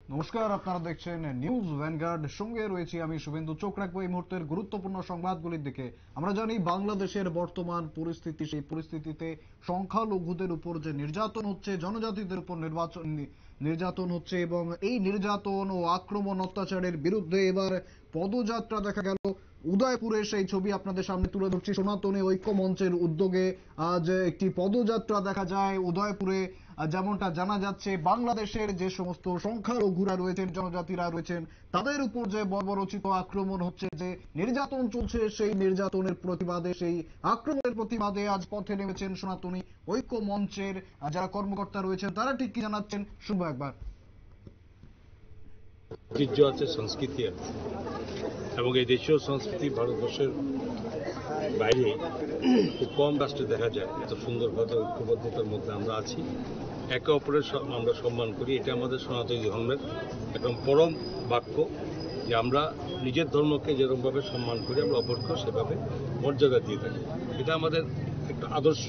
নমস্কার, আপনারা দেখছেন নিউজ ভ্যানগার্ড। সঙ্গে রয়েছি আমি শুভেন্দু। চোখ রাখবো এই মুহূর্তের গুরুত্বপূর্ণ সংবাদগুলির দিকে। আমরা জানি বাংলাদেশের বর্তমান পরিস্থিতি, সেই পরিস্থিতিতে সংখ্যালঘুদের উপর যে নির্যাতন হচ্ছে, জনজাতিদের উপর নির্যাতন হচ্ছে, এবং এই নির্যাতন ও আক্রমণ অত্যাচারের বিরুদ্ধে এবার পদযাত্রা দেখা গেল উদয়পুরে। সেই ছবি আপনাদের সামনে তুলে ধরছি। সনাতনী ঐক্য মঞ্চের উদ্যোগে আজ একটি পদযাত্রা দেখা যায় উদয়পুরে। যেমনটা জানা যাচ্ছে, বাংলাদেশের যে সমস্ত সংখ্যালঘুরা রয়েছেন, জনজাতিরা রয়েছেন, তাদের উপর যে বর্বরচিত আক্রমণ হচ্ছে, যে নির্যাতন চলছে, সেই নির্যাতনের প্রতিবাদে, সেই আক্রমণের প্রতিবাদে আজ পথে নেমেছেন সনাতনী ঐক্য মঞ্চের যারা কর্মকর্তা রয়েছেন। তারা ঠিক কি জানাচ্ছেন শুনবো একবার। ঐতিহ্য আছে, সংস্কৃতি আছে, এবং এই দেশীয় সংস্কৃতি ভারতবর্ষের বাইরে খুব কম রাষ্ট্রে দেখা যায়। এত সুন্দরভাবে ঐক্যবদ্ধতার মধ্যে আমরা আছি, একে অপরের আমরা সম্মান করি। এটা আমাদের সনাতনী ধর্মের একদম পরম বাক্য, যে আমরা নিজের ধর্মকে যেরকমভাবে সম্মান করি, আমরা অপরকেও সেভাবে মর্যাদা দিয়ে থাকি। এটা আমাদের একটা আদর্শ,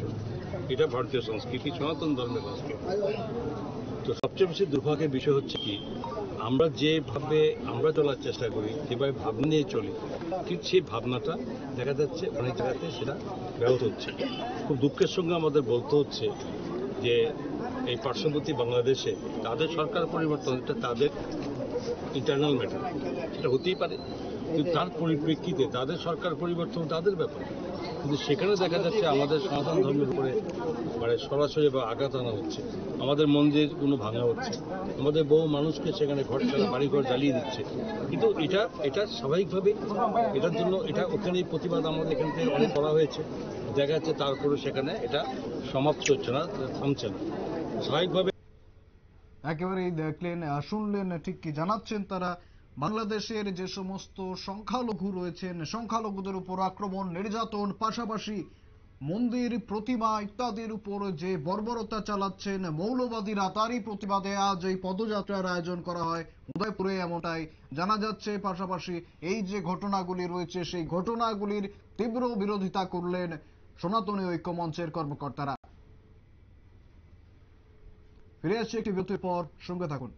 এটা ভারতীয় সংস্কৃতি, সনাতন ধর্মের সংস্কৃতি। তো সবচেয়ে বেশি দুর্ভাগ্যের বিষয় হচ্ছে কি, আমরা যেভাবে আমরা চলার চেষ্টা করি, যেভাবে ভাবনা নিয়ে চলি, ঠিক সেই ভাবনাটা দেখা যাচ্ছে অনেক জায়গাতে সেটা ব্যাহত হচ্ছে। খুব দুঃখের সঙ্গে আমাদের বলতে হচ্ছে যে এই পার্শ্ববর্তী বাংলাদেশে তাদের সরকার পরিবর্তন, এটা তাদের ইন্টারনাল ম্যাটার, সেটা হতেই পারে, কিন্তু তার পরিপ্রেক্ষিতে তাদের সরকার পরিবর্তন তাদের ব্যাপার। কিন্তু সেখানে দেখা যাচ্ছে আমাদের সনাতন ধর্মের উপরে মানে সরাসরি বা আঘাত আনা হচ্ছে, আমাদের মন্দিরগুলো ভাঙা হচ্ছে, আমাদের বহু মানুষকে সেখানে ঘর ছাড়া বাড়িঘর জ্বালিয়ে দিচ্ছে। কিন্তু এটা স্বাভাবিকভাবে এটার জন্য এটা ওখানেই প্রতিবাদ আমাদের এখান থেকে অনেক করা হয়েছে, দেখা যাচ্ছে তারপরে সেখানে এটা সমাপ্ত হচ্ছে না, থামছে না স্বাভাবিকভাবে। একেবারেই দেখলেন, শুনলেন ঠিক কি জানাচ্ছেন তারা। বাংলাদেশের যে সমস্ত সংখ্যালঘু রয়েছেন, সংখ্যালঘুদের উপর আক্রমণ, নির্যাতন, পাশাপাশি মন্দির, প্রতিমা ইত্যাদির উপর যে বর্বরতা চালাচ্ছেন মৌলবাদীরা, তারই প্রতিবাদে আজ এই পদযাত্রার আয়োজন করা হয় উদয়পুরে, এমনটাই জানা যাচ্ছে। পাশাপাশি এই যে ঘটনাগুলি রয়েছে, সেই ঘটনাগুলির তীব্র বিরোধিতা করলেন সনাতনী ঐক্য মঞ্চের কর্মকর্তারা। ফিরে আসছে একটি বিরতির পর, সঙ্গে থাকুন।